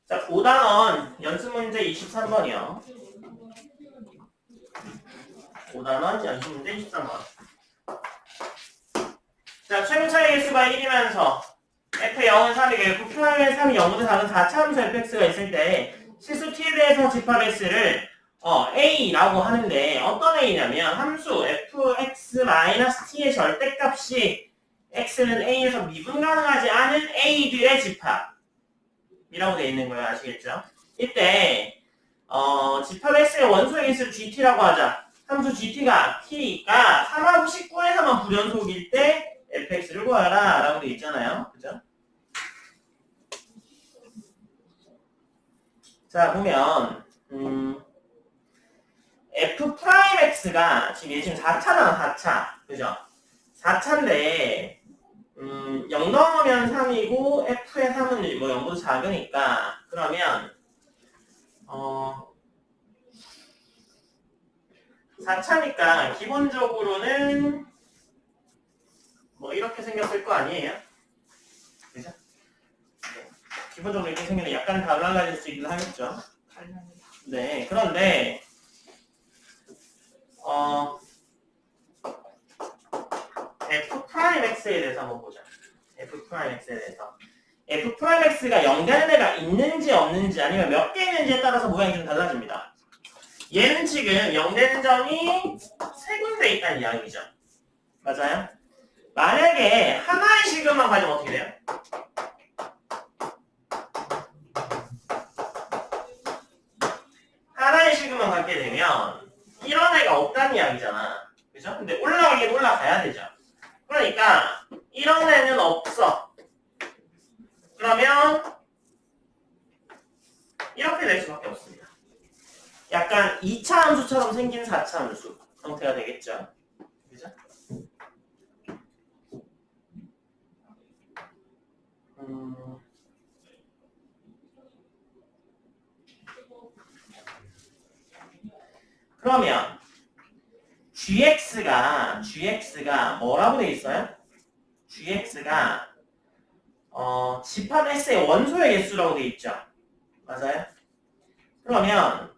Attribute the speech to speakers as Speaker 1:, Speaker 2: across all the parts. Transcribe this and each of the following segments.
Speaker 1: 자, 5단원 연습 문제 23번이요. 5단원 연습 문제 23번. 자, 최고 차이 개수가 1이면서 F0은 3이고 F'의 3이 0보다 작은 4차함수 fx가 있을 때 실수 t에 대해서 집합 x를 a라고 하는데 어떤 a냐면 함수 fx-t의 절대값이 x는 a에서 미분 가능하지 않은 a들의 집합이라고 되어 있는 거예요. 아시겠죠? 이때 집합 x의 원소의 개수 gt라고 하자. 함수 gt가 t가 3하고 19에서만 불연속일 때 fx를 구하라 라고 되어 있잖아요. 그죠? 자, 보면 f'x가 지금 4차잖아, 4차. 그죠? 4차인데 0 넘으면 3이고 f의 3은 뭐 0보다 작으니까 그러면 4차니까 기본적으로는 뭐 이렇게 생겼을 거 아니에요? 그죠? 네. 기본적으로 이렇게 생기면 약간 달라질 수 있긴 하겠죠. 네, 그런데 f'x에 대해서 한번 보자. f'x에 대해서. f'x가 0 되는 애가 있는지 없는지 아니면 몇 개 있는지에 따라서 모양이 좀 달라집니다. 얘는 지금 0 되는 점이 3군데 있다는 이야기죠. 맞아요? 만약에 하나의 실근만 가지면 어떻게 돼요? 하나의 실근만 갖게 되면 이런 애가 없다는 이야기잖아. 그죠? 근데 올라가긴 올라가야 되죠. 그러니까 이런 애는 없어. 그러면 이렇게 될 수밖에 없습니다. 약간 2차 함수처럼 생긴 4차 함수 형태가 되겠죠. 그죠? 그러면 gx가 뭐라고 돼 있어요? gx가 집합 s의 원소의 개수라고 돼 있죠. 맞아요? 그러면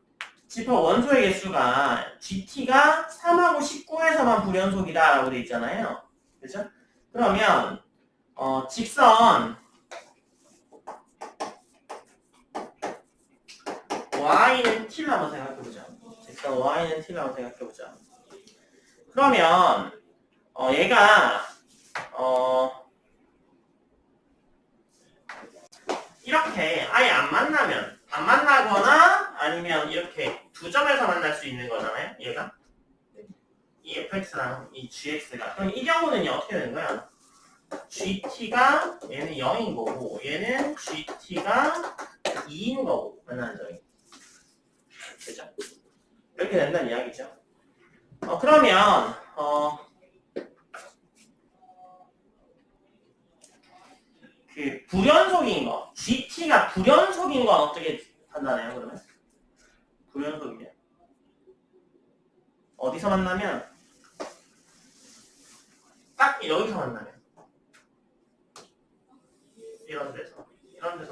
Speaker 1: 집합 원소의 개수가 gt가 3하고 19에서만 불연속이다 라고 돼 있잖아요. 그죠? 그러면 직선 y는 t를 한번 생각해보자. 직선 y는 t를 한번 생각해보자. 그러면 얘가 이렇게 아예 안 만나거나 아니면 이렇게 두 점에서 만날 수 있는 거잖아요. 얘가 이 fx랑 이 gx가. 그럼 이 경우는요 어떻게 되는 거야? gt가 얘는 0인 거고 얘는 gt가 2인 거고 만나는 점이. 그죠? 이렇게 된다는 이야기죠. 그러면 그 불연속인 거, gt가 불연속인 건 어떻게 판단해요? 그러면 불연속이면 어디서 만나면 딱 여기서 만나면 이런 데서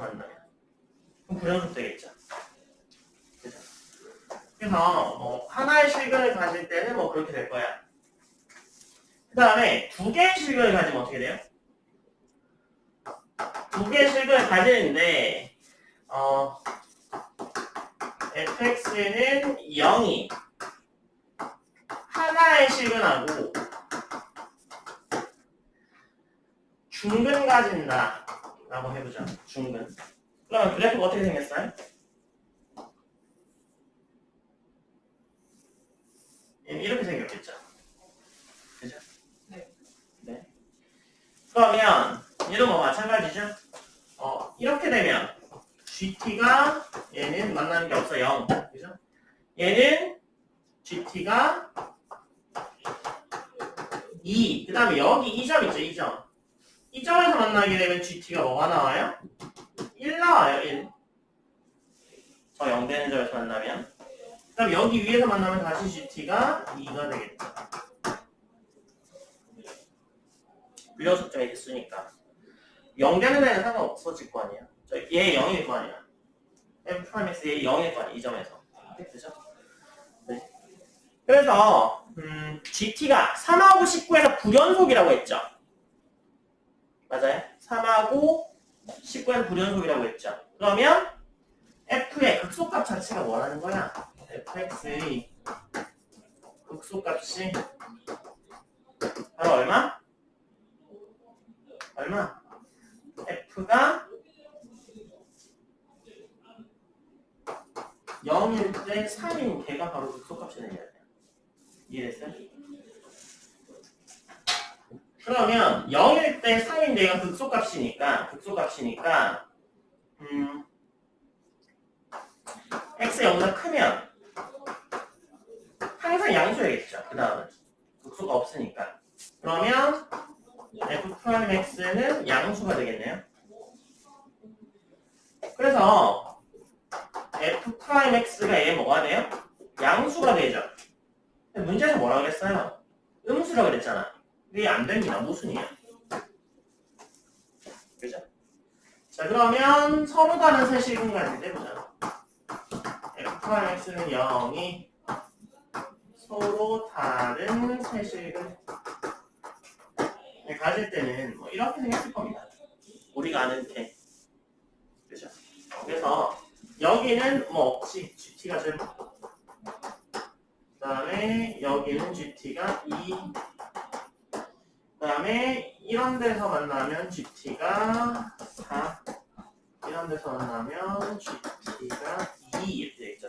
Speaker 1: 만나면 그럼 불연속 되겠죠. 그죠? 그래서 하나의 실근을 가질 때는 뭐 그렇게 될 거야. 그 다음에 두 개의 실근을 가지면 어떻게 돼요? 두 개의 실근을 가지는데 fx는 0이 하나의 실근하고 중근 가진다 라고 해보자. 중근. 그러면 그래프가 어떻게 생겼어요? 이렇게 생겼겠죠. 그죠? 네. 그러면 얘도 뭐 마찬가지죠. 이렇게 되면 gt가 얘는 만나는 게 없어 0. 그죠? 얘는 gt가 2. 그 다음에 여기 이 점 있죠. 이 점. 이 점에서 만나게 되면 gt가 뭐가 나와요? 1 나와요. 1. 저 0 되는 점에서 만나면. 그럼 여기 위에서 만나면 다시 gt가 2가 되겠죠. 불연속점이 됐으니까 0 되는 애는 상관없어질 거 아니야. 얘 0일 거 아니야. f'x의 0일 거 아니에요. 이 점에서. 그죠? 네. 그래서 GT가 3하고 19에서 불연속이라고 했죠. 맞아요? 3하고 19에서 불연속이라고 했죠. 그러면 f의 극소값 자체가 뭐라는 거야? fx의 극소값이 바로 얼마? 얼마? f가 0일 때 3인 걔가 바로 극소값이 되는 거예요. 이해됐어요? 그러면 0일 때 3인 걔가 극소값이니까 x가 0보다 크면 항상 양수야겠죠. 그 다음은 극소가 없으니까. 그러면 f'x는 양수가 되겠네요. 그래서 f'x가 얘 뭐가 돼요? 양수가 되죠. 문제에서 뭐라고 그랬어요? 음수라고 그랬잖아. 이게 안 됩니다. 모순이야. 그죠? 자, 그러면 서로 다른 세실근 가질 때 보자. f'x는 0이 서로 다른 세실근 가질 때는 뭐 이렇게 생겼을 겁니다. 우리가 아는 게. 그죠? 그래서 여기는 뭐 없지. GT가 제로. 그 다음에 여기는 GT가 2. 그 다음에 이런 데서 만나면 GT가 4. 이런 데서 만나면 GT가 2. 이렇게 되겠죠.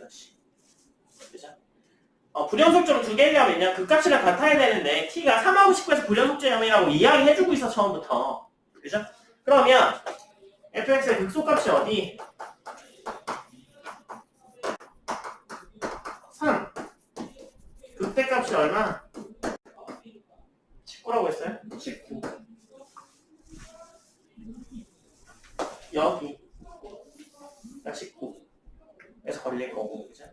Speaker 1: 그죠? 불연속점 두 개가 있냐? 그 값이랑 같아야 되는데 t가 3하고 19에서 불연속점이라고 이야기해주고 있어 처음부터. 그죠? 그러면 fx의 극소값이 어디? 3. 극대값이 얼마? 19라고 했어요? 19. 여기가 19. 그래서 걸릴 거고, 그죠?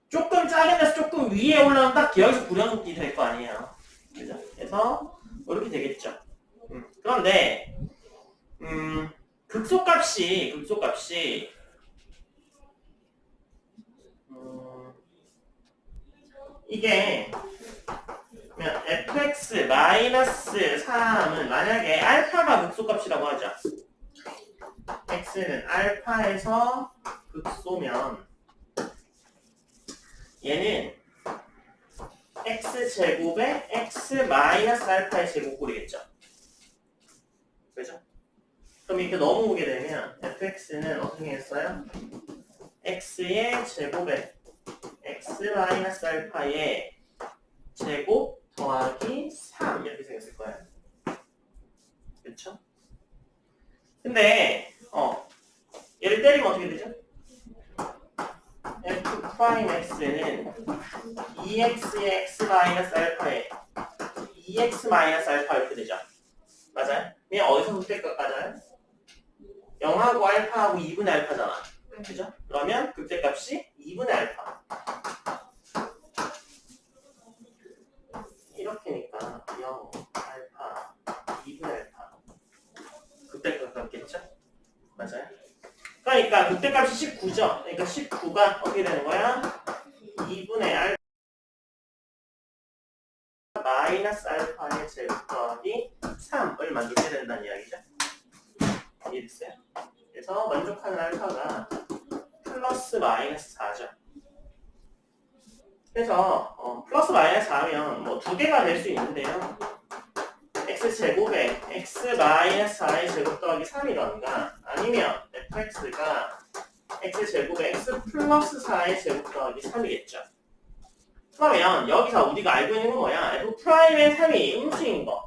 Speaker 1: 조금 작은 데서 조금 위에 올라오면 딱 여기서 불연속이 될 거 아니에요. 그죠? 그래서 이렇게 되겠죠. 그런데 극소값이 이게 fx-3은 만약에 알파가 극소값이라고 하죠. x는 알파에서 극소면 얘는 x제곱에 x-알파의 제곱꼴이겠죠. 그죠? 그럼 이렇게 넘어오게 되면 fx는 어떻게 했어요? x의 제곱에 x-알파의 제곱 더하기 3 이렇게 생겼을 거예요. 그렇죠? 근데 얘를 때리면 어떻게 되죠? f'x는 2x의 x-알파에 2x-알파 이렇게 되죠. 맞아요? 그냥 어디서 극대값까지요? 0하고 알파하고 2분의 알파잖아. 그죠? 그러면 극대값이 2분의 알파. 이렇게니까 0, 알파, 2분의 알파. 극대값 같겠죠? 맞아요? 그러니까 극대값이 19죠? 그러니까 19가 어떻게 되는 거야? 2분의 알파 마이너스 알파의 제곱 더하기 3을 만족해야 된다는 이야기죠? 이해됐어요? 그래서 만족하는 알파가 플러스 마이너스 4죠. 그래서 플러스 마이너스 4면 뭐 두 개가 될 수 있는데요. x제곱에 x-4의 제곱 더하기 3이던가 아니면 fx가 x제곱에 x 플러스 4의 제곱 더하기 3이겠죠. 그러면 여기서 우리가 알고 있는 건 뭐야? f'의 3이 음수인 거.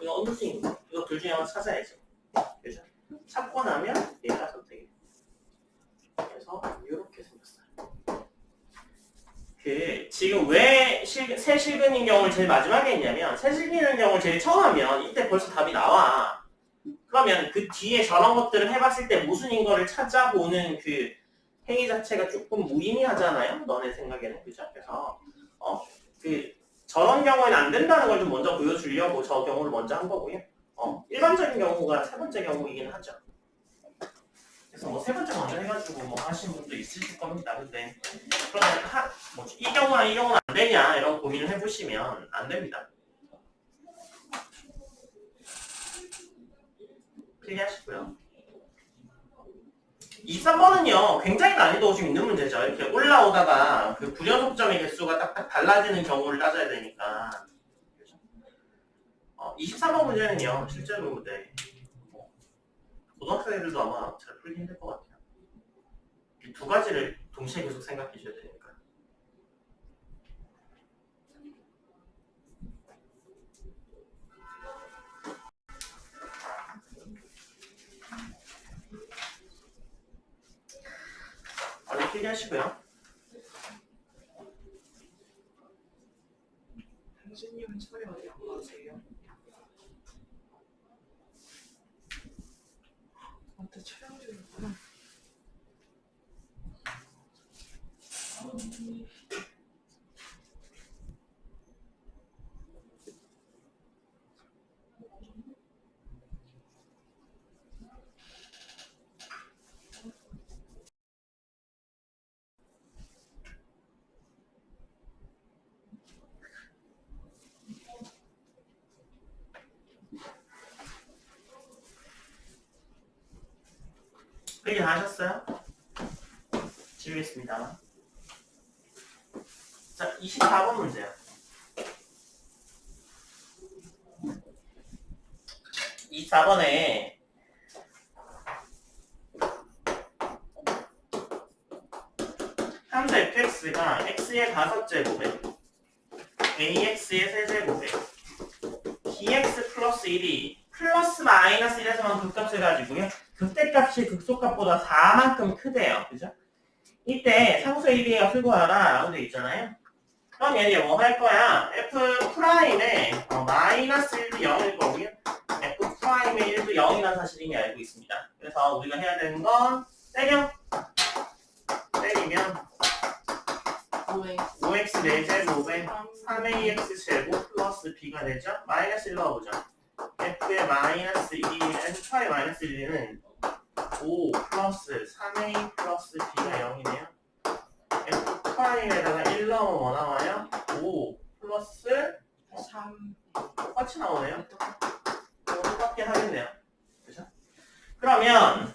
Speaker 1: 이거 음수인 거. 이거 둘 중에 하나 찾아야죠. 그죠? 찾고 나면 얘가 선택이 돼. 그래서 이렇게 생겼어요. 지금 왜 세실근인 경우를 제일 마지막에 했냐면 세실근인 경우를 제일 처음 하면 이때 벌써 답이 나와. 그러면 그 뒤에 저런 것들을 해봤을 때 모순인 거를 찾아보는 그 행위 자체가 조금 무의미하잖아요. 너네 생각에는. 그죠? 그래서 저런 경우에는 안 된다는 걸 좀 먼저 보여주려고 저 경우를 먼저 한 거고요. 일반적인 경우가 세 번째 경우이긴 하죠. 그래서 뭐 세 번째 먼저 해가지고 뭐 하시는 분도 있으실 겁니다. 근데 그러면 이 경우나 이 경우는 안 되냐 이런 고민을 해보시면 안 됩니다. 필기하시고요. 2, 3번은요 굉장히 난이도 좀 있는 문제죠. 이렇게 올라오다가 그 불연속점의 개수가 딱딱 달라지는 경우를 따져야 되니까. 23번 문제는요 실제로 네, 고등학생 애들도 아마 잘 풀기 힘들 것 같아요. 이 두 가지를 동시에 계속 생각해 주셔야 되니까. 빨리 필기하시고요.
Speaker 2: 당신님은 철이 어디 안 가세요? 맞다, 촬영 중이구나.
Speaker 1: 필기 다 하셨어요? 지우겠습니다. 자, 24번 문제요. 24번에 함수 fx가 x의 5제곱에 ax의 3제곱에 dx 플러스 1이 플러스 마이너스 1에서만 극값을 가지고요. 극대값이 극소값보다 4만큼 크대요. 그죠? 이때 상수의 1위가 풀고하라 라고 되어 있잖아요. 그럼 얘는 뭐 할 거야? f 프라임에 마이너스 1도 0일 거고요. f 프라임의 1도 0이라는 사실을 이미 알고 있습니다. 그래서 우리가 해야 되는 건 때리면 5x 4제곱에 3ax 제곱 플러스 b가 되죠? 마이너스 1 넣어보죠. f의 마이너스 1, f의 마이너스 1은 5 플러스 3a 플러스 b가 0이네요. f 프라임에다가 1 넣으면 뭐 나와요? 5 플러스
Speaker 2: 3.
Speaker 1: 똑같이 나오네요. 똑같게 하겠네요. 그죠? 그러면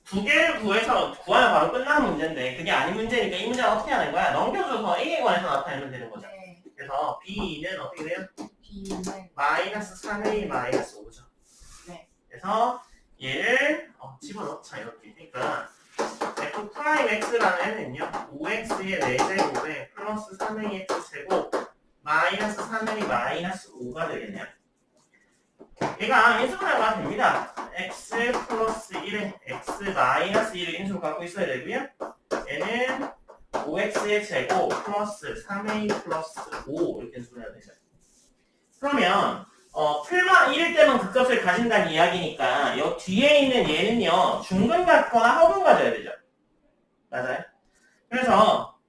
Speaker 1: 두 개를 구하면 바로 끝나는 문제인데 그게 아닌 문제니까 이 문제는 어떻게 하는 거야? 넘겨줘서 A에 관해서 나타내면 되는 거죠.
Speaker 2: 네.
Speaker 1: 그래서 B는 어떻게 돼요?
Speaker 2: B는
Speaker 1: 마이너스 3A 마이너스 5죠.
Speaker 2: 네.
Speaker 1: 그래서 얘를 집어넣자 이렇게. 그러니까 f 프라임 x라는 애는요 5x의 4제곱에 플러스 3ax 제곱 마이너스 3a 마이너스 5가 되겠네요. 얘가 인수분해가 됩니다. x 플러스 1에 x 마이너스 1을 인수로 갖고 있어야 되고요. 얘는 5x의 제곱 플러스 3a 플러스 5 이렇게 인수분해가 되죠. 그러면 풀만 1일 때만 극값을 가진다는 이야기니까 여 뒤에 있는 얘는요 중근 같거나 허근 가져야 되죠. 맞아요? 그래서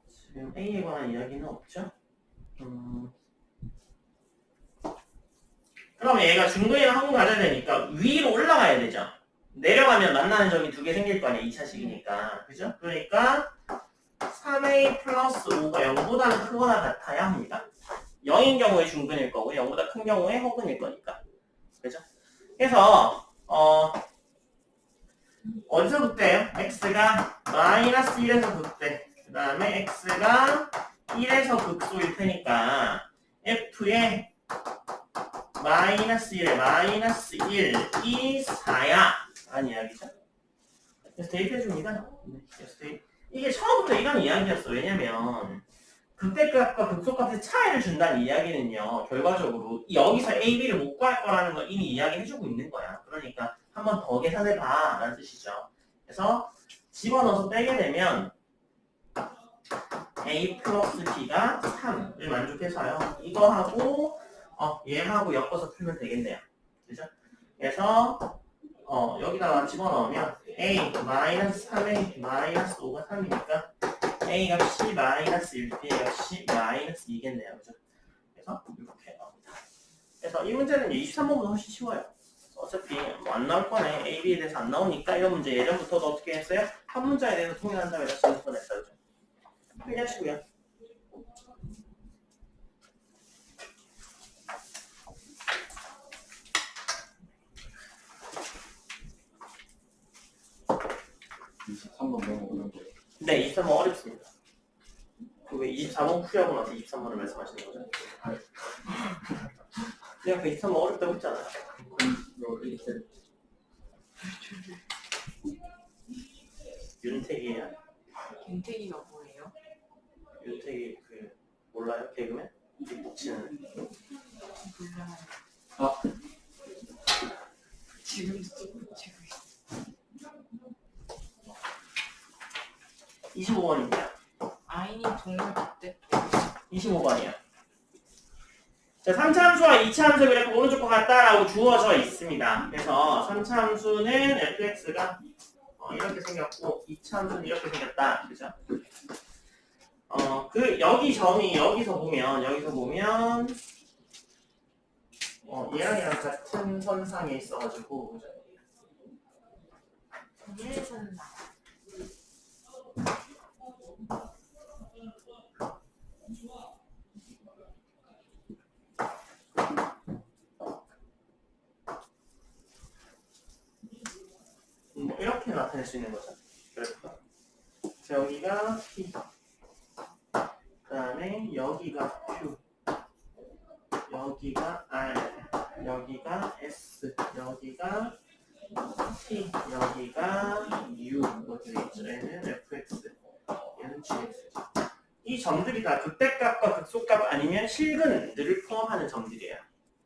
Speaker 1: 지금 A에 관한 이야기는 없죠? 그럼 얘가 중근이나 허근 가져야 되니까 위로 올라가야 되죠. 내려가면 만나는 점이 두 개 생길 거 아니야 2차식이니까. 그죠? 그러니까 3a 플러스 5가 0보다는 크거나 같아야 합니다. 0인 경우에 중근일 거고 0보다 큰 경우에 허근일 거니까. 그죠? 그래서 어디서 극대요? x가 마이너스 1에서 극대. 그 다음에 x가 1에서 극소일 테니까 f의 마이너스 1에 마이너스 1이 4야 라는 이야기죠. 그래서 대입해줍니다. 그래서 이게 처음부터 이런 이야기였어. 왜냐면 극대값과 극소값의 차이를 준다는 이야기는요 결과적으로 여기서 A, B를 못 구할 거라는 걸 이미 이야기해주고 있는 거야. 그러니까 한 번 더 계산해봐 라는 뜻이죠. 그래서 집어넣어서 빼게 되면 A 플러스 B가 3을 만족해서요. 이거하고 얘하고 엮어서 풀면 되겠네요. 그죠? 그래서 여기다가 집어넣으면 A 마이너스 3A 마이너스 5가 3이니까 A 값이 마이너스 1, B 값이 마이너스 2겠네요. 그죠? 그래서 이렇게 나옵니다. 그래서 이 문제는 23번보다 훨씬 쉬워요. 어차피 뭐 안 나올 거네. A, B에 대해서 안 나오니까 이런 문제 예전부터도 어떻게 했어요? 한 문자에 대해서 통일한 다음에 다시 연습을 했어요. 확인하시고요. 네, 23번 어렵습니다. 왜 24번 풀이하고 나서 23번을 말씀하시는 거죠? 내가 그 23번 어렵다고 했잖아요. 윤택이에요?
Speaker 2: 윤택이가 뭐예요?
Speaker 1: 윤택이 그 몰라요? 개그맨? 뒷북치는
Speaker 2: 몰라요.
Speaker 3: 아.
Speaker 2: 지금도 또 치고 있어.
Speaker 1: 25번입니다.
Speaker 2: 아이님 동물 어때?
Speaker 1: 25번이요. 자, 3차 함수와 2차 함수 그래프 오른쪽 것 같다라고 주어져 있습니다. 그래서 3차 함수는 fx가 이렇게 생겼고 2차 함수는 이렇게 생겼다. 그죠? 그 여기 점이 여기서 보면 얘랑 같은 선상에 있어가지고 그죠?
Speaker 2: 동일선 나.
Speaker 1: 뭐 이렇게 나타낼 수 있는 거죠. 그래프가. 자, 여기가 P, 그다음에 여기가 Q, 여기가 R, 여기가 S, 여기가 T, 여기가 U, 얘는 FX, 얘는 GX. 이 점들이 다 극대값과 극소값 아니면 실근들을 포함하는 점들이에요.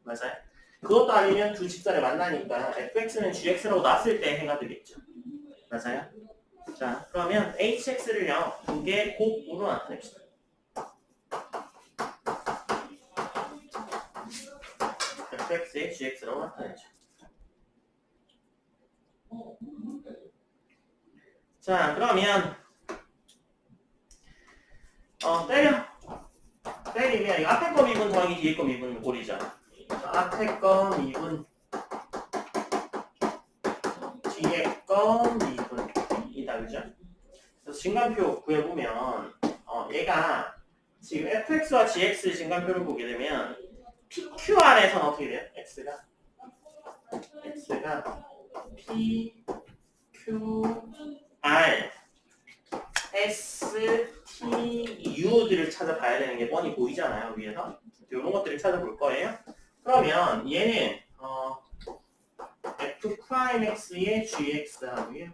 Speaker 1: 맞아요? 그것도 아니면 두 직선에 만나니까 fx는 gx라고 놨을 때 해가 되겠죠. 맞아요? 자, 그러면 hx를요, 두 개의 곱으로 나타냅시다. fx의 gx라고 나타내죠. 자, 그러면 때리면 이 앞에 거 미분 더하기 뒤에 거 미분 꼴이죠. 앞에 거 미분 뒤에 거 미분이다, 그죠? 그래서 진간표 구해보면 얘가 지금 fx와 gx 진간표를 보게 되면 pqr에서는 어떻게 돼요? x가 p, q, r, s, t, u들을 찾아봐야 되는 게 뻔히 보이잖아요, 위에서. 이런 것들을 찾아볼 거예요. 그러면 얘는 f'x의 gx 하고요,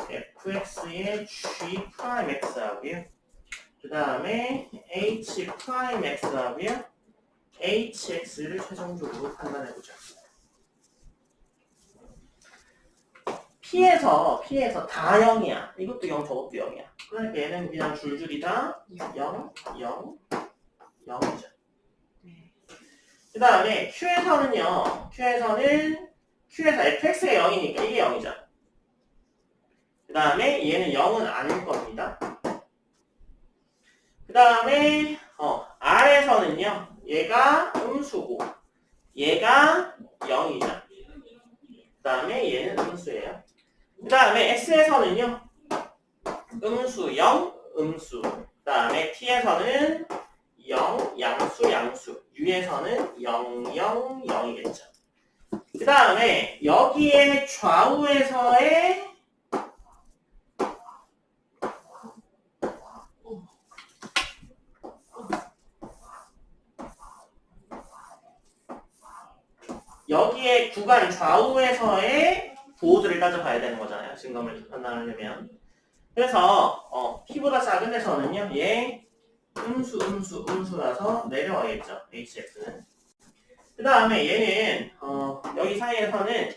Speaker 1: fx의 g'x 하고요, 그 다음에 h'x 하고요, hx를 최종적으로 판단해보자. P에서 다 0이야. 이것도 0, 저것도 0이야. 그러니까 얘는 그냥 줄줄이 다 0, 0, 0이죠. 그 다음에 Q에서는요, Q에서 fx가 0이니까 이게 0이죠. 그 다음에 얘는 0은 아닐 겁니다. 그 다음에 R에서는요, 얘가 음수고 얘가 0이죠. 그 다음에 얘는 음수예요. 그 다음에 X에서는요, 음수 0, 음수. 그 다음에 T에서는 0, 양수. U에서는 0, 0, 0이겠죠. 그 다음에 여기에 좌우에서의 여기에 구간 좌우에서의 부호들을 따져봐야 되는 거잖아요. 증감을 판단하려면. 그래서 P보다 작은 데서는요, 얘 음수라서 내려와야겠죠. HX는. 그 다음에 얘는 여기 사이에서는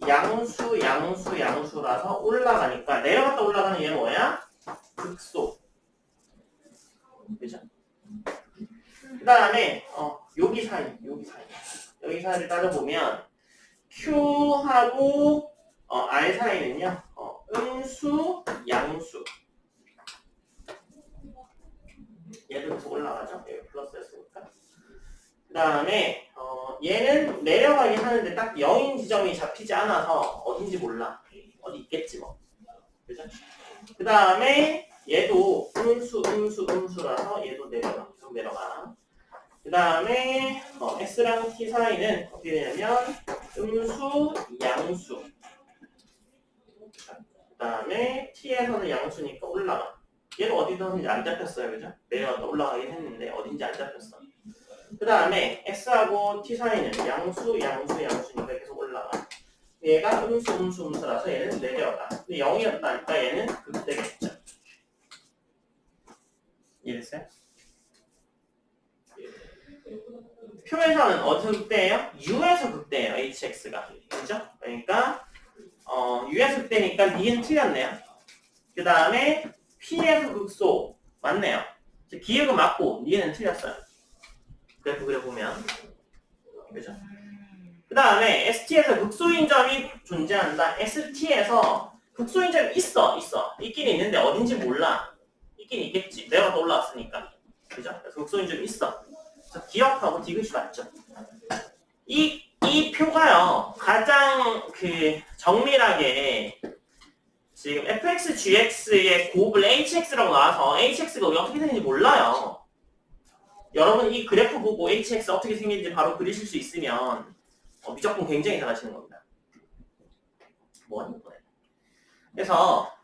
Speaker 1: 양수라서 올라가니까 내려갔다 올라가는 얘는 뭐야? 극소. 그죠? 그 다음에 여기 사이를 따져보면 Q하고 R 사이는요, 음수, 양수. 얘도 계속 올라가죠? 여기 플러스였으니까. 그 다음에 얘는 내려가긴 하는데 딱 0인 지점이 잡히지 않아서 어딘지 몰라. 어디 있겠지 뭐. 그죠? 그 다음에 얘도 음수라서 얘도 내려가. 계속 내려가. 그 다음에 S랑 T 사이는 어떻게 되냐면 음수, 양수. 그 다음에 T에서는 양수니까 올라가. 얘는 어디서든지 안 잡혔어요. 그죠? 내려갔다 올라가긴 했는데 어딘지 안 잡혔어. 그 다음에 S하고 T 사이는 양수니까 계속 올라가. 얘가 음수라서 얘는 내려가. 근데 0이었다니까 얘는 극대겠죠. 이해됐어요? 표에서는 어디서 극대예요? U에서 극대예요. HX가. 그죠? 그러니까 U에서 극대니까 D는 틀렸네요. 그 다음에 P에서 극소 맞네요. 기역은 맞고 D는 틀렸어요. 그래프 그려보면. 그죠? 그 다음에 ST에서 극소인 점이 존재한다. ST에서 극소인 점이 있긴 있는데 어딘지 몰라. 있긴 있겠지. 내가 더 올라왔으니까. 그죠? 그래서 극소인 점이 있어. 그래서 기억하고 디귿이 맞죠. 이 표가요, 가장 정밀하게 지금 fx, gx의 곱을 hx라고 나와서 hx가 우리가 어떻게 생긴지 몰라요. 여러분 이 그래프 보고 hx 어떻게 생긴지 바로 그리실 수 있으면 무조건 굉장히 잘하시는 겁니다. 뭐하는 거예요? 그래서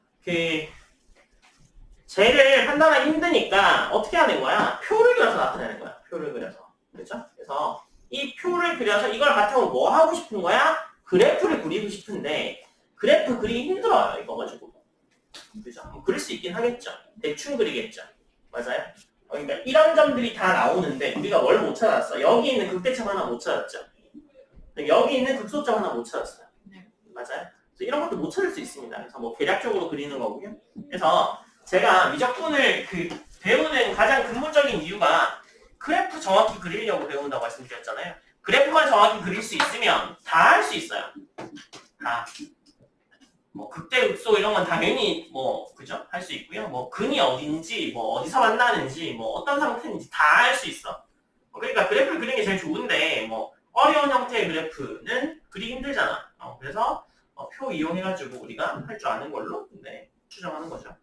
Speaker 1: 쟤를 판단하기 힘드니까 어떻게 하는 거야? 표를 그려서 나타내는 거야. 표를 그려서. 그렇죠? 그래서 이 표를 그려서 이걸 바탕으로 뭐 하고 싶은 거야? 그래프를 그리고 싶은데 그래프 그리기 힘들어요. 이거 가지고. 그죠? 그릴 수 있긴 하겠죠. 대충 그리겠죠. 맞아요? 그러니까 이런 점들이 다 나오는데 우리가 뭘 못 찾았어? 여기 있는 극대점 하나 못 찾았죠. 여기 있는 극소점 하나 못 찾았어요.
Speaker 2: 네.
Speaker 1: 맞아요? 그래서 이런 것도 못 찾을 수 있습니다. 그래서 뭐 계략적으로 그리는 거고요. 그래서 제가 미적분을 배우는 가장 근본적인 이유가 그래프 정확히 그리려고 배운다고 말씀드렸잖아요. 그래프만 정확히 그릴 수 있으면 다 할 수 있어요. 다. 뭐 극대 극소 이런 건 당연히 뭐 그죠? 할 수 있고요. 뭐 근이 어딘지 뭐 어디서 만나는지 뭐 어떤 상태인지 다 할 수 있어. 그러니까 그래프를 그리는 게 제일 좋은데 뭐 어려운 형태의 그래프는 그리기 힘들잖아. 그래서 표 이용해가지고 우리가 할 줄 아는 걸로 추정하는 거죠.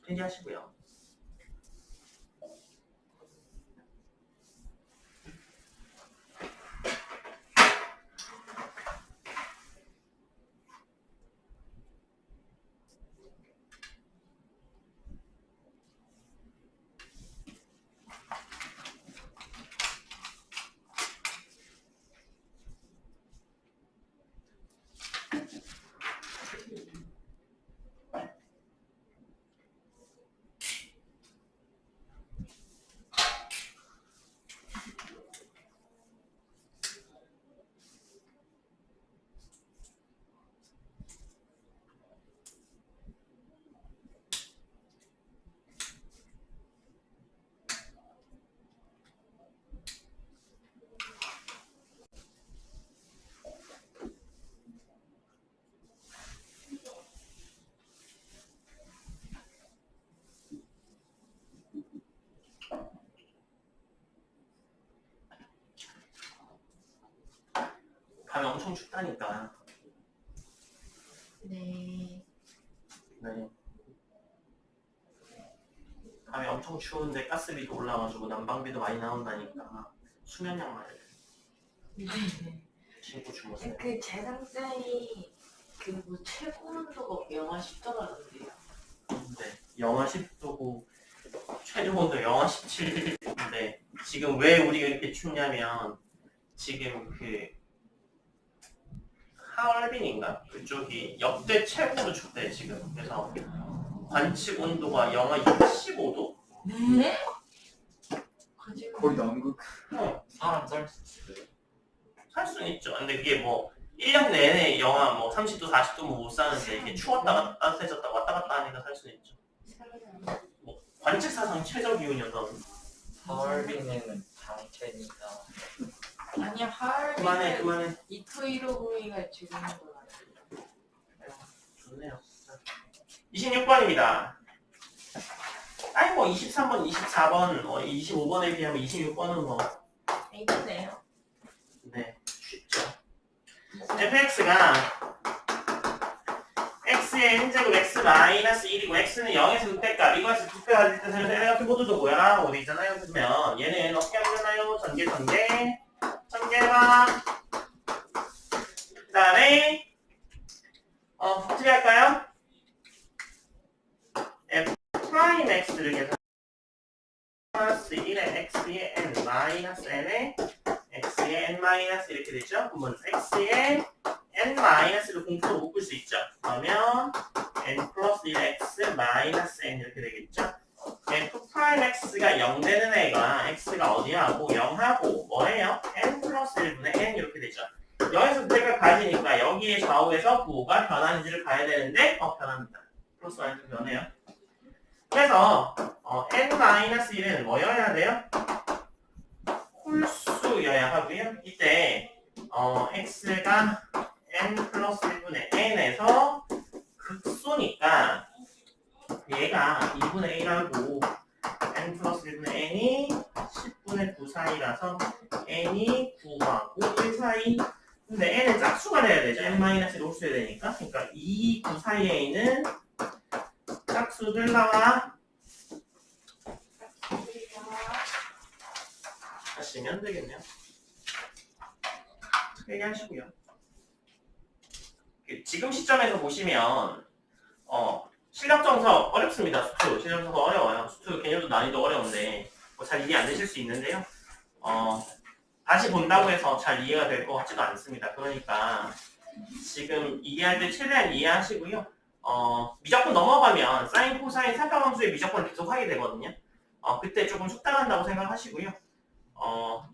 Speaker 1: 필기하시고요. 밤에 엄청 춥다니까.
Speaker 2: 네.
Speaker 1: 네. 밤에 엄청 추운데 가스비도 올라가지고 난방비도 많이 나온다니까. 수면 양말
Speaker 2: 네.
Speaker 1: 신고 주무세요.
Speaker 2: 그 재상자이 뭐 최고 온도가 영하 10도라던데요.
Speaker 1: 네. 영하 10도고 최종 온도 영하 17도인데 지금 왜 우리가 이렇게 춥냐면 지금 하얼빈인가? 그쪽이 역대 최고로 춥대 지금. 그래서 관측 온도가 영하 65도?
Speaker 2: 네?
Speaker 3: 거의 남극.
Speaker 4: 사람 살 수 있어요?
Speaker 1: 살 수는 있죠. 근데 그게 뭐 1년 내내 영하 뭐 30도, 40도 뭐 못 사는데 이게 추웠다가 따뜻해졌다가 왔다 갔다 하니까 살 수는 있죠. 뭐 관측사상 최저 기온이어서
Speaker 4: 하얼빈에는 장체니까
Speaker 2: 아니요,
Speaker 1: 그만해.
Speaker 2: 하얼빈은 이토이로부이가 죽은 거 같아요.
Speaker 1: 좋네요. 26번입니다. 아니 뭐 23번, 24번, 25번에 비하면 26번은 뭐
Speaker 2: H네요.
Speaker 1: 네, 쉽죠. fx가 x의 n제곱 x 마이너스 1이고 x는 0에서 극대값 이거에서 부패할 때 생각해 모두도 뭐야? 어디 있잖아요. 그러면 얘는 어떻게 하면 되나요? 전개와 그 다음에 어떻게 할까요? f 프라임 x를 계산 플러스 1의 x의 n 마이너스 n의 x의 n 마이너스 이렇게 되죠? 그러면 x의 n 마이너스를 공통으로 묶을 수 있죠. 그러면 n 플러스 1 x 마이너스 n 이렇게 되겠죠. f 프라임 x가 0 되는 애가 x가 어디하고 0하고 뭐예요? n 플러스 1분의 n 이렇게 되죠. 여기서 제가 가지니까 여기에 좌우에서 부호가 변하는지를 봐야 되는데 변합니다. 플러스 마이너스 변해요. 그래서 n 마이너스 1은 뭐여야 돼요? 홀수여야 하고요. 이때 x가 n 플러스 1분의 n에서 극소니까 얘가 2분의 1하고 n 플러스 1분의 n이 10분의 9 사이라서 n이 9하고 1 사이. 근데 n은 짝수가 돼야 되죠. n-1을 홀수해야 되니까. 그러니까 2, 9 사이에 있는 짝수들 나와 하시면 되겠네요. 얘기하시고요. 지금 시점에서 보시면 실력 정석 어렵습니다. 수투 실력 정석 어려워요. 수투 개념도 난이도 어려운데 잘 이해 안 되실 수 있는데요. 다시 본다고 해서 잘 이해가 될 것 같지도 않습니다. 그러니까 지금 이해할 때 최대한 이해하시고요. 미적분 넘어가면 사인, 코사인, 삼각함수의 미적분을 계속 하게 되거든요. 그때 조금 속단한다고 생각하시고요.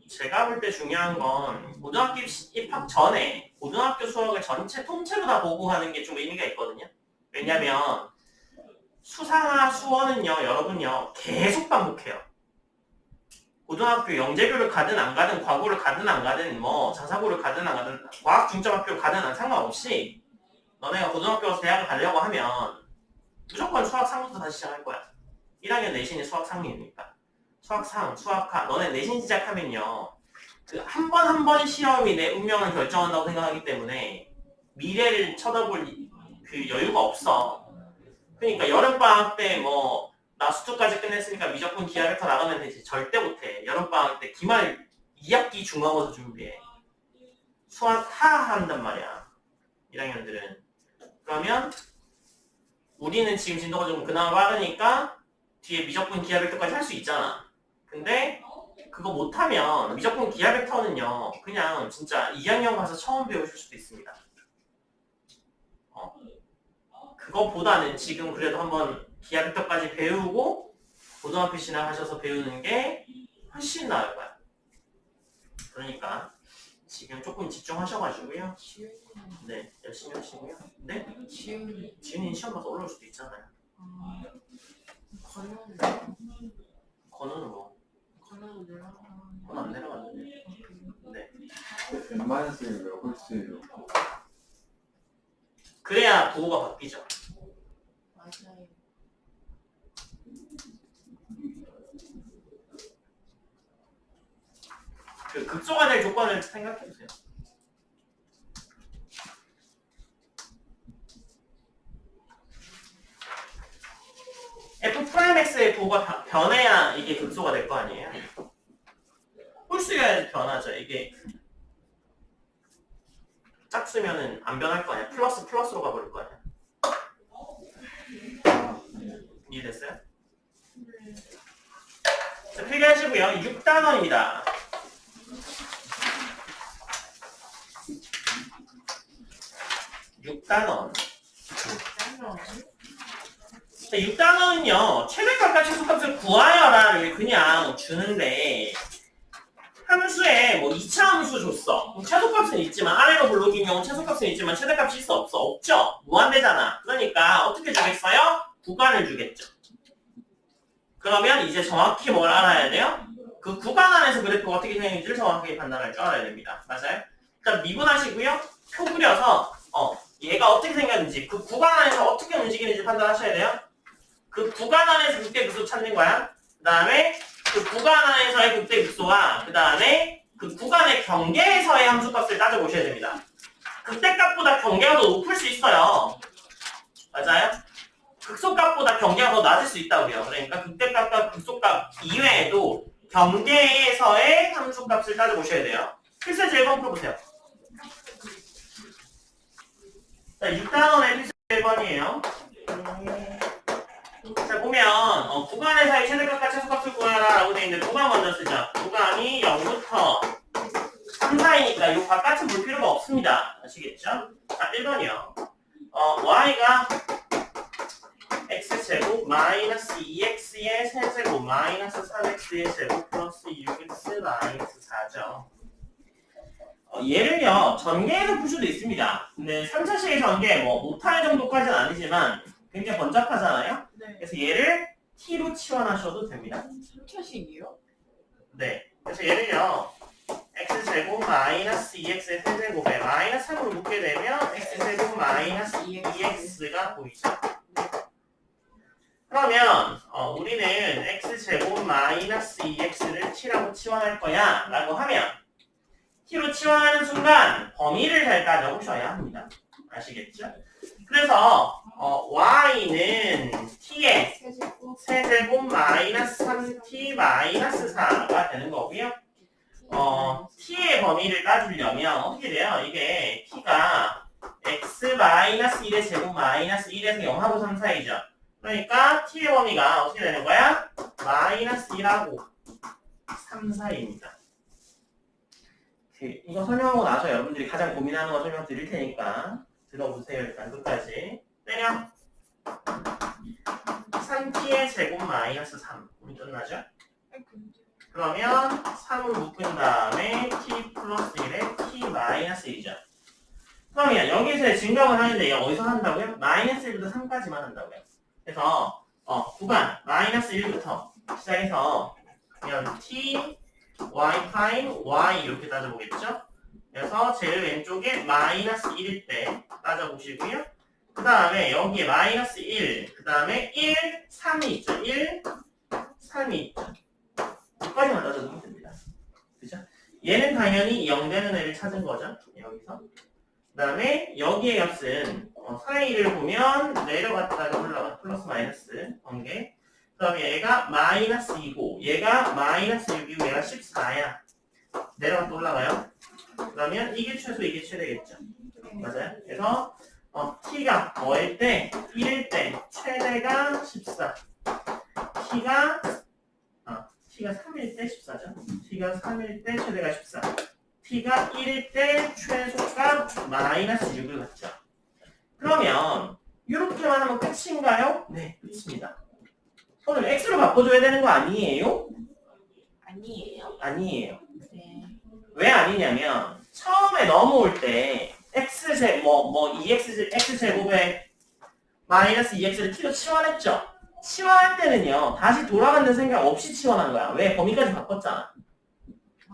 Speaker 1: 제가 볼 때 중요한 건 고등학교 입학 전에 고등학교 수학을 전체 통째로 다 보고 하는 게 좀 의미가 있거든요. 왜냐면 수상화 수원은요, 여러분요, 계속 반복해요. 고등학교 영재교를 가든 안 가든 과고를 가든 안 가든 자사고를 가든 안 가든 과학 중점학교를 가든 안 상관없이 너네가 고등학교 가서 대학을 가려고 하면 무조건 수학 3부터 다시 시작할 거야. 1학년 내신이 수학 3이니까. 수학 3, 수학하. 너네 내신 시작하면요. 그 한 번 한 번 시험이 내 운명을 결정한다고 생각하기 때문에 미래를 쳐다볼 그 여유가 없어. 그러니까 여름방학 때 나 수투까지 끝냈으니까 미적분 기하벡터 나가면 되지. 절대 못해. 여름방학 때 기말 2학기 중간고사 준비해. 수학 하 한단 말이야. 1학년들은. 그러면 우리는 지금 진도가 좀 그나마 빠르니까 뒤에 미적분 기하벡터까지 할 수 있잖아. 근데 그거 못하면 미적분 기하벡터는요 그냥 진짜 2학년 가서 처음 배우실 수도 있습니다. 그거보다는 지금 그래도 한번 기하벡터까지 배우고 고등학교 진학하셔서 배우는 게 훨씬 나을 거야. 그러니까 지금 조금 집중하셔가지고요. 네, 열심히 하시고요. 네? 지훈이 시험 봐서 올라올 수도 있잖아요. 건우는 뭐? 건우 안 내려갔는데. 네.
Speaker 3: n-1을 왜 홀수예요?
Speaker 1: 그래야 부호가 바뀌죠.
Speaker 2: 맞아요.
Speaker 1: 그 극소가 될 조건을 생각해주세요. f 프라임 x의 부호가 변해야 이게 극소가 될 거 아니에요? 홀수여야지 변하죠. 이게 짝수면은 안 변할 거 아니야. 플러스 플러스로 가버릴 거 아니야. 이해됐어요? 자, 필기하시고요. 6단원입니다. 6단원. 6단원은요, 최대값과 최소값을 구하여라를 그냥 주는데, 함수에 2차 함수 줬어. 그럼 최소값은 있지만, 아래로 블록인 경우 최소값은 있지만, 최대값이 있어? 없어? 없죠? 무한대잖아. 그러니까, 어떻게 주겠어요? 구간을 주겠죠. 그러면 이제 정확히 뭘 알아야 돼요? 그 구간 안에서 그래프가 어떻게 생기는지를 정확하게 판단할 줄 알아야 됩니다. 맞아요? 일단 미분하시고요. 표 그려서, 얘가 어떻게 생겼는지, 그 구간 안에서 어떻게 움직이는지 판단하셔야 돼요. 그 구간 안에서 극대 극소 찾는 거야. 그 다음에 그 구간 안에서의 극대 극소와 그 다음에 그 구간의 경계에서의 함수값을 따져보셔야 됩니다. 극대값보다 경계가 더 높을 수 있어요. 맞아요? 극소값보다 경계가 더 낮을 수 있다고요. 그러니까 극대값과 극소값 이외에도 경계에서의 함수값을 따져보셔야 돼요. 필수제 1번 풀어보세요. 자, 6단원의 필수제 1번이에요. 자, 보면 구간에서의 최대값과 최소값을 구하라 라고 되어 있는데 구간 먼저 쓰죠. 구간이 0부터 3, 4이니까 이 바깥은 볼 필요가 없습니다. 아시겠죠? 자, 1번이요. y가 x제곱 마이너스 2x의 세제곱 마이너스 3x의 제곱 플러스 6x 마이너스 4죠. 얘를요 전개해서 풀 수도 있습니다. 근데 3차식의 전개 못할 정도까지는 아니지만 굉장히 번잡하잖아요.
Speaker 2: 네.
Speaker 1: 그래서 얘를 t로 치환하셔도 됩니다.
Speaker 2: 3차식이요?
Speaker 1: 네. 그래서 얘를요 x제곱 마이너스 2x의 세제곱에 마이너스 3으로 묶게 되면 x제곱 마이너스 2x가 보이죠. 그러면 우리는 x제곱 마이너스 2x를 t라고 치환할 거야 라고 하면 t로 치환하는 순간 범위를 잘 따져보셔야 합니다. 아시겠죠? 그래서 y는 t의 세제곱 마이너스 3t 마이너스 4가 되는 거고요. t의 범위를 따지려면 어떻게 돼요? 이게 t가 x 마이너스 1의 제곱 마이너스 1에서 0하고 3 사이죠. 그러니까 t의 범위가 어떻게 되는 거야? 마이너스 1하고 3 사이입니다. 이거 설명하고 나서 여러분들이 가장 고민하는 거 설명 드릴 테니까 들어보세요. 일단 끝까지. 때려. 3t의 제곱 마이너스 3. 우리 끝나죠? 그러면 3으로 묶은 다음에 t 플러스 1에 t 마이너스 1이죠. 그러면 여기서 증감을 하는데 어디서 한다고요? 마이너스 1부터 3까지만 한다고요. 그래서 구간 마이너스 1부터 시작해서 그냥 t y 프라임 y 이렇게 따져보겠죠? 그래서 제일 왼쪽에 마이너스 1일 때 따져보시고요. 그 다음에 여기에 마이너스 1, 그 다음에 1, 3이 있죠. 1, 3이 있죠. 여기까지만 따져보면 됩니다. 그죠? 얘는 당연히 0 되는 애를 찾은 거죠. 여기서. 그 다음에 여기의 값은 사이를 보면 내려갔다가 올라가 플러스 마이너스 관계. 그 다음에 얘가 마이너스 2고 얘가 마이너스 6이고 얘가 14야. 내려갔다 올라가요. 그러면 이게 최소 이게 최대겠죠. 맞아요? 그래서 t가 뭐일 때? 1일 때 최대가 14. t가 3일 때 14죠. t가 3일 때 최대가 14. t가 1일 때 최소값 마이너스 6을 갖죠. 그러면 이렇게만 하면 끝인가요? 네, 끝입니다. 손을 x로 바꿔줘야 되는 거 아니에요?
Speaker 2: 아니에요.
Speaker 1: 아니에요.
Speaker 2: 네.
Speaker 1: 왜 아니냐면 처음에 넘어올 때 x제곱에 마이너스 2x를 t로 치환했죠. 치환할 때는요 다시 돌아가는 생각 없이 치환한 거야. 왜? 범위까지 바꿨잖아.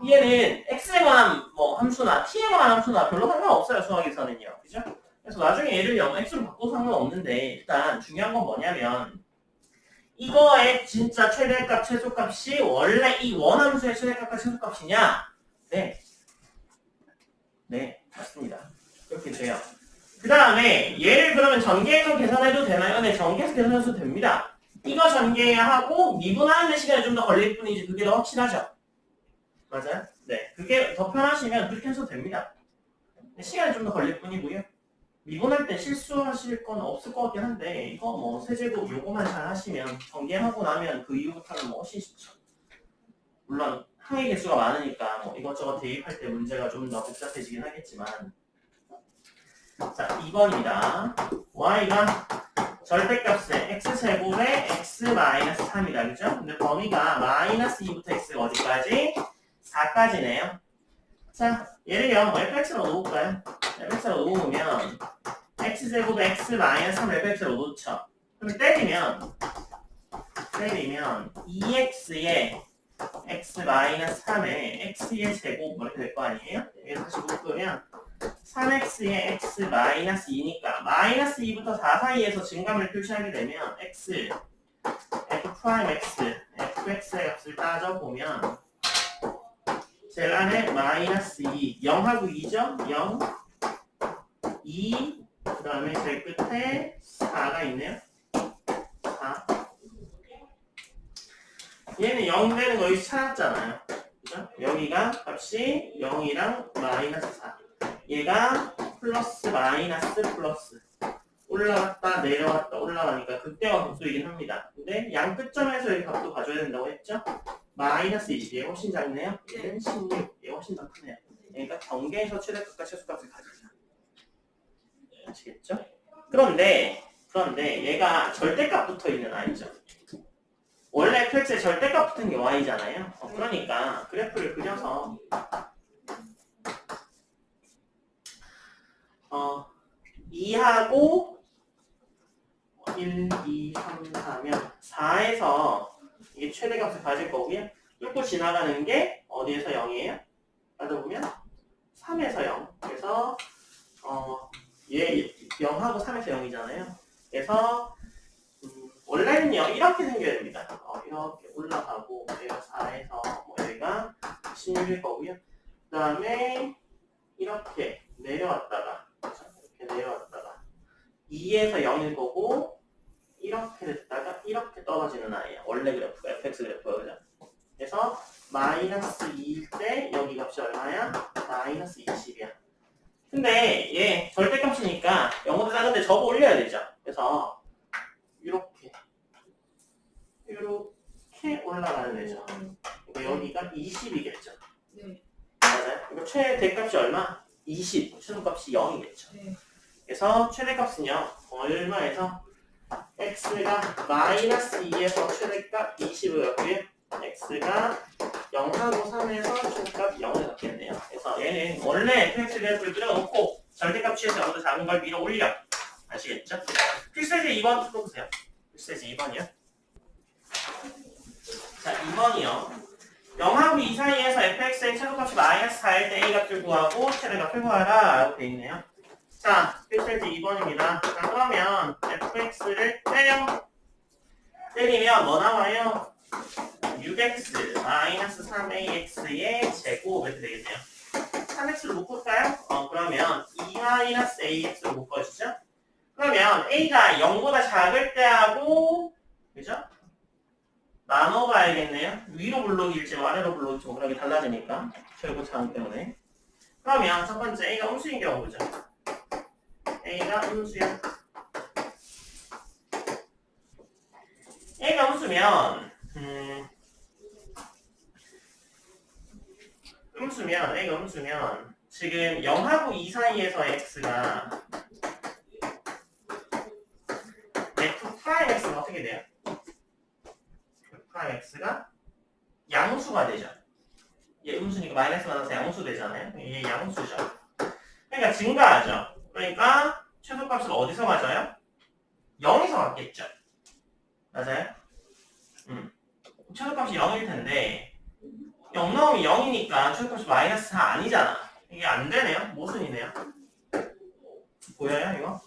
Speaker 1: 얘는 x에 관한 함수나 t에 관한 함수나 별로 상관없어요. 수학에서는요. 그죠? 그래서 나중에 얘를 x로 바꿔도 상관없는데 일단 중요한 건 뭐냐면 이거의 진짜 최대값, 최소값이 원래 이 원함수의 최대값과 최소값이냐? 네. 네, 맞습니다. 그렇게 돼요. 그 다음에 얘를 그러면 전개해서 계산해도 되나요? 네, 전개해서 계산해도 됩니다. 이거 전개해야 하고 미분하는 데 시간이 좀 더 걸릴 뿐이지 그게 더 확실하죠? 맞아요? 네, 그게 더 편하시면 그렇게 해서 됩니다. 시간이 좀 더 걸릴 뿐이고요. 미분할 때 실수하실 건 없을 것 같긴 한데 이거 세제곱 요거만 잘 하시면 전개하고 나면 그 이후부터는 훨씬 쉽죠. 물론 항의 개수가 많으니까 이것저것 대입할 때 문제가 좀 더 복잡해지긴 하겠지만 자 2번입니다. y가 절대값의 x제곱에 x-3이다. 그죠? 근데 범위가 마이너스 2부터 x가 어디까지? 4까지네요. 자 얘를요 fx로 놓을까요? fx로 놓으면 x제곱에 x-3 fx로 놓죠. 그럼 때리면 2x에 x-3에 x의 제곱 이렇게 될 거 아니에요? 여기서 다시 묶으면 3x에 x-2니까 마이너스 2부터 4 사이에서 증감을 표시하게 되면 x, f'(x), fx의 값을 따져보면 제일 안에 마이너스 2, 0하고 2죠? 0, 2, 그 다음에 제일 끝에 4가 있네요. 4. 얘는 0 되는 거 여기서 찾았잖아요. 그죠? 여기가 값이 0이랑 마이너스 4. 얘가 플러스 마이너스 플러스. 올라갔다 내려갔다 올라가니까 극대화函数이긴 합니다. 근데 양 끝점에서의 값도 봐줘야 된다고 했죠? 마이너스 20. 얘가 훨씬 작네요. 얘는 16. 얘가 훨씬 더 크네요. 그러니까 경계에서 최대값과 최소값을 가지자. 아시겠죠? 그런데 얘가 절대값 붙어 있는 아이죠. 원래 fx에 절대값 붙은 게 y잖아요. 그러니까 그래프를 그려서 2하고 1, 2, 3, 4면 4에서 이게 최대값을 가질 거고요. 뚫고 지나가는 게 어디에서 0이에요? 따져보면 3에서 0. 그래서 얘 0하고 3에서 0이잖아요. 그래서 원래는요 이렇게 생겨야 됩니다. 이렇게 올라가고 얘가 4에서 여기가 16일 거고요. 그 다음에 이렇게 내려왔다가 이렇게 내려왔다가 2에서 0일 거고 이렇게 됐다가 이렇게 떨어지는 아이예요. 원래 그래프가 fx 그래프가 그죠? 그래서 마이너스 2일 때 여기 값이 얼마야? 마이너스 20이야. 근데 얘 절대값이니까 0보다 작은데 접어 올려야 되죠. 그래서 이렇게 올라가는 되죠. 그러니까 여기가 20이겠죠.
Speaker 2: 네.
Speaker 1: 맞아요? 이거 최대값이 얼마? 20. 최소값이 0이겠죠.
Speaker 2: 네.
Speaker 1: 그래서 최대값은요 얼마에서 x가 마이너스 2에서 최대값 20을 갖고요. x가 0하고 3에서 최대값 0을 갖겠네요. 그래서 얘는 원래 fx 그래프를 그려놓고 절대값 취해서 0보다 작은 걸 밀어 올려. 아시겠죠? 필수제 2번 풀어보세요. 필수제 2번이요. 자 2번이요. 0하고 2 사이에서 fx의 최소값이 마이너스 4일 때 a 값을 구하고 최대값을 구하라 라고 되어있네요. 자 필수제 2번입니다. 자 그러면 fx를 때리면 뭐 나와요? 6x 마이너스 3ax의 제곱 이렇게 되겠네요. 3x를 묶을까요? 그러면 2 마이너스 ax로 묶어주죠. 그러면 a가 0보다 작을 때하고 그죠? 나눠봐야겠네요. 위로 블록일지 아래로 블록일지 그런 게 달라지니까 최고 차항 때문에. 그러면 첫 번째 a가 음수인 경우 보죠. a가 음수야. a가 음수면 a가 음수면 지금 0하고 2 사이에서 x가 f'(x가) 어떻게 돼요? f'x가 양수가 되죠. 얘 음수니까 마이너스 많아서 양수 되잖아요. 얘 양수죠. 그러니까 증가하죠. 그러니까 최소값을 어디서 맞아요? 0에서 맞겠죠. 맞아요? 최소값이 0일 텐데 0 나오면 0이니까 최소값이 마이너스 4 아니잖아. 이게 안 되네요. 모순이네요. 보여요 이거?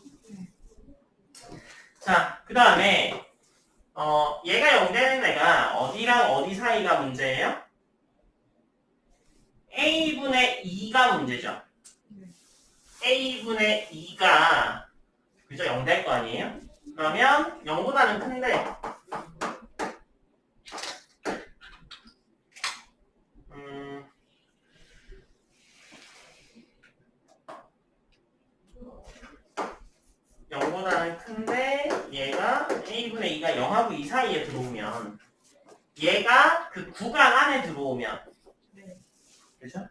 Speaker 1: 자, 그 다음에 얘가 0 되는 애가 어디랑 어디 사이가 문제예요? a분의 2가 문제죠. a분의 2가 그죠? 0 될 거 아니에요? 그러면 0보다는 큰데 0보다는 큰데 얘가 a분의 2가 0하고 2 사이에 들어오면 얘가 그 구간 안에 들어오면 그죠?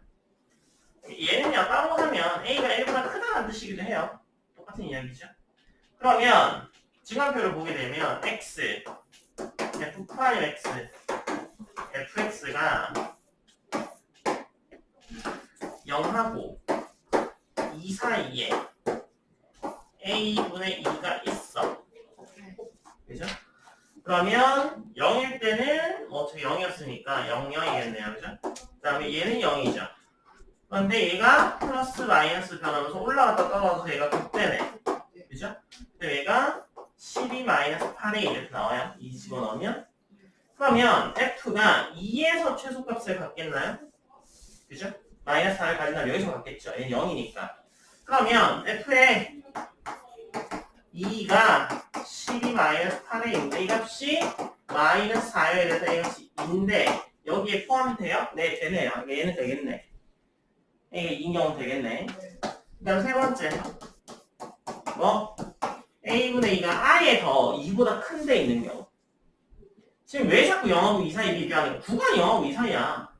Speaker 1: 얘는요 따로 하면 a가 1보다 크다는 뜻이기도 해요. 똑같은 이야기죠. 그러면 증간표를 보게 되면 x f'x fx가 0하고 2 사이에 a분의 2가 있어. 그죠? 그러면 0일 때는 어차피 0이었으니까 0, 0이겠네요. 그죠? 그 다음에 얘는 0이죠. 그런데 얘가 플러스 마이너스 변하면서 올라갔다 떨어져서 얘가 극대네. 그죠? 근데 얘가 12 마이너스 8에 이렇게 나와요. 2 집어넣으면. 그러면 f가 2에서 최소값을 갖겠나요? 그죠? 마이너스 4를 가진다면 여기서 갖겠죠. 얘는 0이니까. 그러면 f의 2가 12 마이너스 8의 6인데 이 값이 마이너스 4여야 돼서 이 값이 2인데 여기에 포함이 돼요? 네, 되네요. 얘는 되겠네. 이게 2인 경우는 되겠네. 그 다음 세 번째. 뭐? a분의 2가 아예 더 2보다 큰 데 있는 경우. 지금 왜 자꾸 0하고 2 사이 비교하는 거야? 구간이 0하고 2 사이야.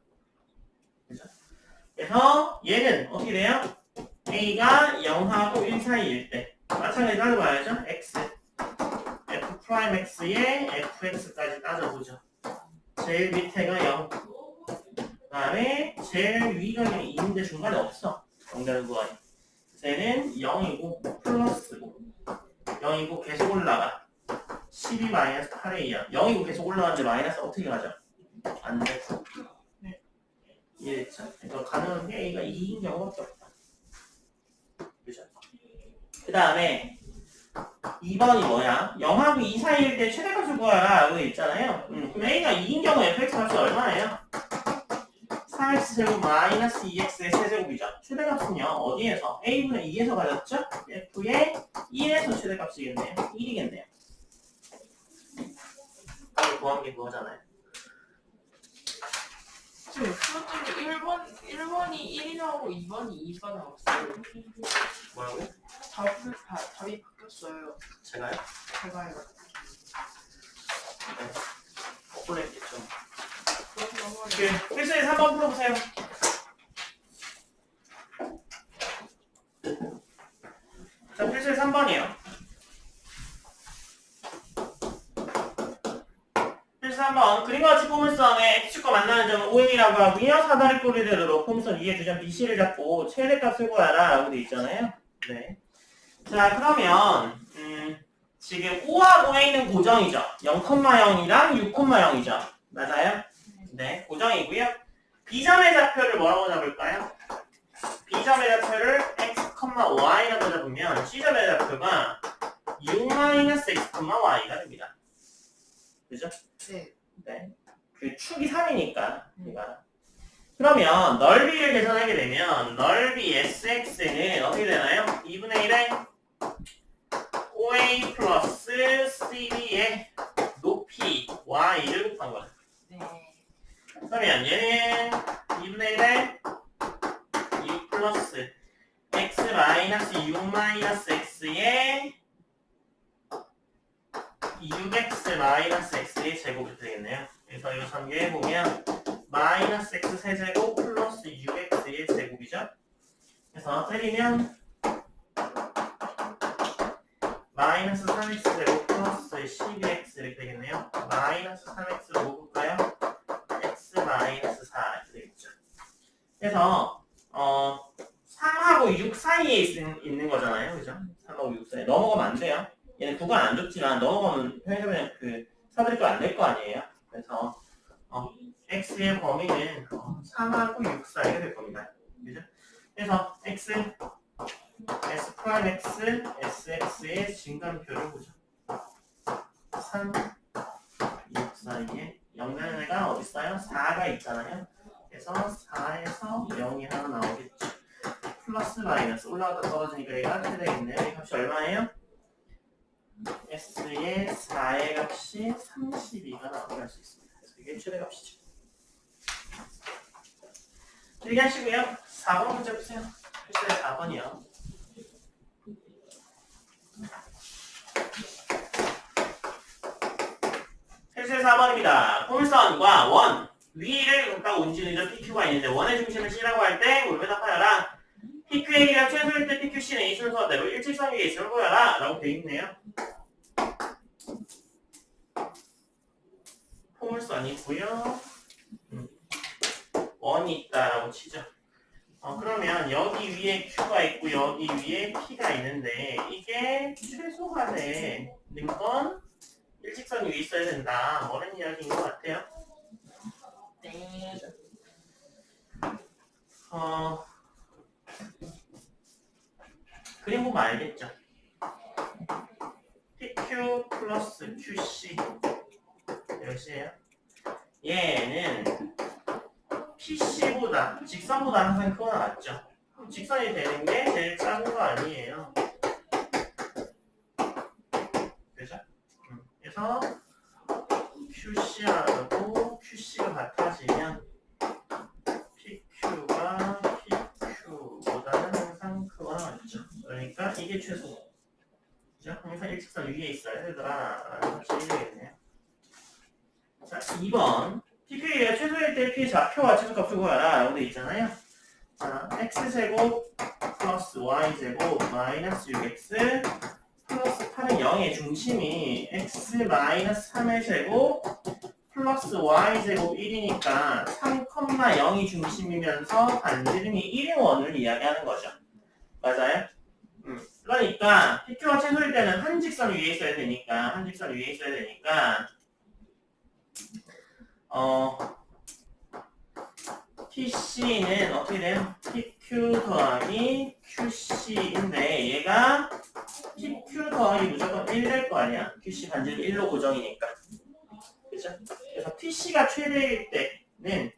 Speaker 1: 그죠? 그래서 얘는 어떻게 돼요? a가 0하고 1 사이일 때 마찬가지로 따져봐야죠. x f 프라임 x에 fx까지 따져보죠. 제일 밑에가 0 그 다음에 제일 위가 2인데 중간에 없어. 정답은 구간이. 쟤는 0이고 플러스고 0이고 계속 올라가. 12 마이너스 8의 2야. 0이고 계속 올라가는데 마이너스 어떻게 가죠? 안 돼.
Speaker 2: 네.
Speaker 1: 이해됐죠? 그래서 가능한 게 A가 2인 경우밖에 없다. 그죠? 그 다음에 2번이 뭐야? 0하고 2 사이일 때 최대값을 구하라. 여기 있잖아요. 그럼 A가 2인 경우 fx 값이 얼마예요? 4x제곱 마이너스 2x의 세제곱이죠. 최대값은요. 어디에서? a분의 2에서 가졌죠? f의 1에서 최대값이겠네요. 1이겠네요. 아까 구한 게 그거잖아요.
Speaker 2: 지금 수학적으로 1번이 1이 나오고 2번이 2가 나왔어요.
Speaker 1: 뭐라고?
Speaker 2: 답이 바뀌었어요.
Speaker 1: 제가요?
Speaker 2: 제가요.
Speaker 1: 네. 거꾸로 했겠죠.
Speaker 2: 그럼 넘어가요.
Speaker 1: 필수에서 한번 풀어보세요. 자, 필수에서 3번이에요. 필수 3번. 그림과 같이 포물선의 x축과 만나는 점은 OA라고 하고요. 사다리 꼬리대로 포물선 위에 두 점 BC를 잡고 최대값을 구하라 라고 돼 있잖아요. 네. 자, 그러면 지금 O하고 A는 고정이죠. 0,0이랑 6,0이죠. 맞아요? 네, 고정이고요. B점의 좌표를 뭐라고 잡을까요? B점의 좌표를 x, y라고 잡으면 C점의 좌표가 6-x, y가 됩니다. 그죠?
Speaker 2: 네.
Speaker 1: 네. 그 축이 3이니까. 그러면 넓이를 계산하게 되면 넓이 SX는 어떻게 되나요? 2분의 1에 OA 플러스 CB의 높이 Y를 곱한 거야.
Speaker 2: 네.
Speaker 1: 그러면 얘는 2분의 1에 6 플러스 X 마이너스 6 마이너스 X의 6X 마이너스 X의 제곱이 되겠네요. 그래서 이거 전개해보면 마이너스 X 세제곱 플러스 6X의 제곱이죠. 그래서 때리면 마이너스 3x 제곱 플러스 12x 이렇게 되겠네요. 마이너스 3x로 뭐 볼까요? x 마이너스 4 이렇게 되겠죠. 그래서 3하고 6 사이에 있는 거잖아요. 그죠? 3하고 6 사이에 넘어가면 안 돼요. 얘는 구간 안 좁지만 넘어가면 편의점에 그 사다리꼴 안 될 거 아니에요. 그래서 x의 범위는 3하고 6 사이가 될 겁니다. 그죠? 그래서 x S 프라임 x, sx의 진간표를 보죠. 3, 6 사이에 0되는 애가 어디 있어요? 4가 있잖아요. 그래서 4에서 0이 하나 나오겠죠. 플러스 마이너스 올라갔다 떨어지니까 얘가 최대겠네요. 이 값이 얼마예요? s의 4의 값이 32가 나오게 할 수 있습니다. 그래서 이게 최대값이죠. 이렇게 하시고요. 4번 문제 보세요. 필수의 4번이요. 필수의 4번입니다. 포물선과 원 위를 갖다 움직이는 PQ가 있는데 원의 중심을 C라고 할 때 물을 답하여라. PQ의 길이가 최소일 때 PQC는 이 순서대로 일직선 위에 있음을 보여라 라고 되어 있네요. 포물선이고요. 원이 있다라고 치죠. 그러면 여기 위에 Q가 있고 여기 위에 P가 있는데 이게 최소한의 건 일직선 위에 있어야 된다. 뭐라는 이야기인 것 같아요.
Speaker 2: 네.
Speaker 1: 그림 보면 알겠죠. PQ 플러스 QC 몇이에요? 얘는 PC보다 직선보다 항상 크거나 같죠? 직선이 되는 게 제일 작은 거 아니에요. 그죠? 그래서 QC하고 QC가 같아지면 PQ가 PQ보다는 항상 크거나 같죠. 그러니까 이게 최소. 그죠? 항상 일직선 위에 있어야 되더라. 같이 얘기했네요. 자, 2번. PQ가 최소일 때 P 좌표와 최소값을 구하라. 라고 돼 있잖아요. 자, x제곱 플러스 y제곱 마이너스 6x 플러스 8은 0의 중심이 x 마이너스 3의 제곱 플러스 y제곱 1이니까 3,0이 중심이면서 반지름이 1의 원을 이야기하는 거죠. 맞아요? 그러니까 PQ가 최소일 때는 한 직선 위에 있어야 되니까 PC는 어떻게 돼요? PQ 더하기 QC인데 얘가 PQ 더하기 무조건 1 될 거 아니야. QC 반지름 1로 고정이니까. 그죠? 그래서 PC가 최대일 때는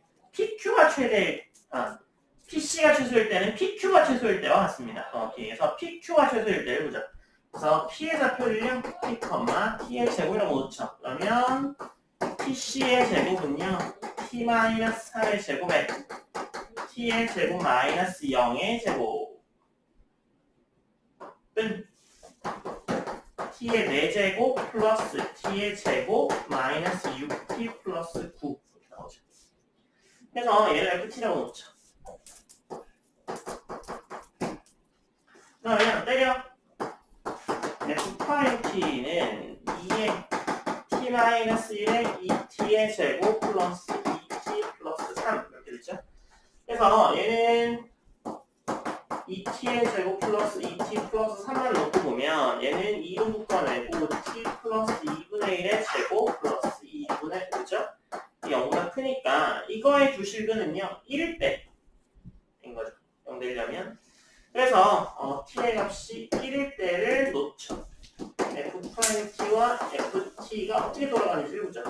Speaker 1: PC가 최소일 때는 PQ가 최소일 때와 같습니다. 그래서 PQ가 최소일 때를 보자. 그래서 P의 좌표를요, P, T의 제곱이라고 놓죠. 그러면 PC의 제곱은요, T-4의 제곱에 T의 제곱 마이너스 0의 제곱은 T의 4제곱 플러스 T의 제곱 마이너스 6T 플러스 9 이렇게 나오죠. 그래서 얘를 FT라고 놓죠. 그러면 때려 F'T는 2의 T-1의 2T의 제곱 플러스 2T 플러스 3 이렇게 되죠. 그래서 얘는 2T의 제곱 플러스 2T 플러스 3을 놓고 보면 얘는 2로 묶어내고 T 플러스 2분의 1의 제곱 플러스 2분의 5죠? 이 0보다 크니까 이거의 두 실근은요 1일 때인 거죠. 0 되려면. 그래서 T의 값이 1일 때를 놓죠. F'T와 FT가 어떻게 돌아가는지를 보자.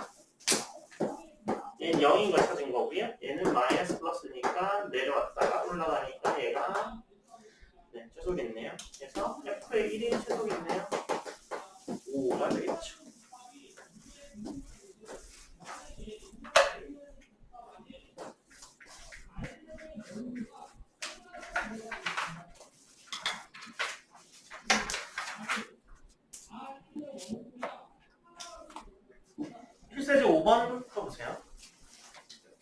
Speaker 1: 얘는 0인 걸 찾은 거고요. 얘는 마이너스 플러스니까 내려왔다가 올라가니까 얘가 최소겠네요. 그래서 F의 1인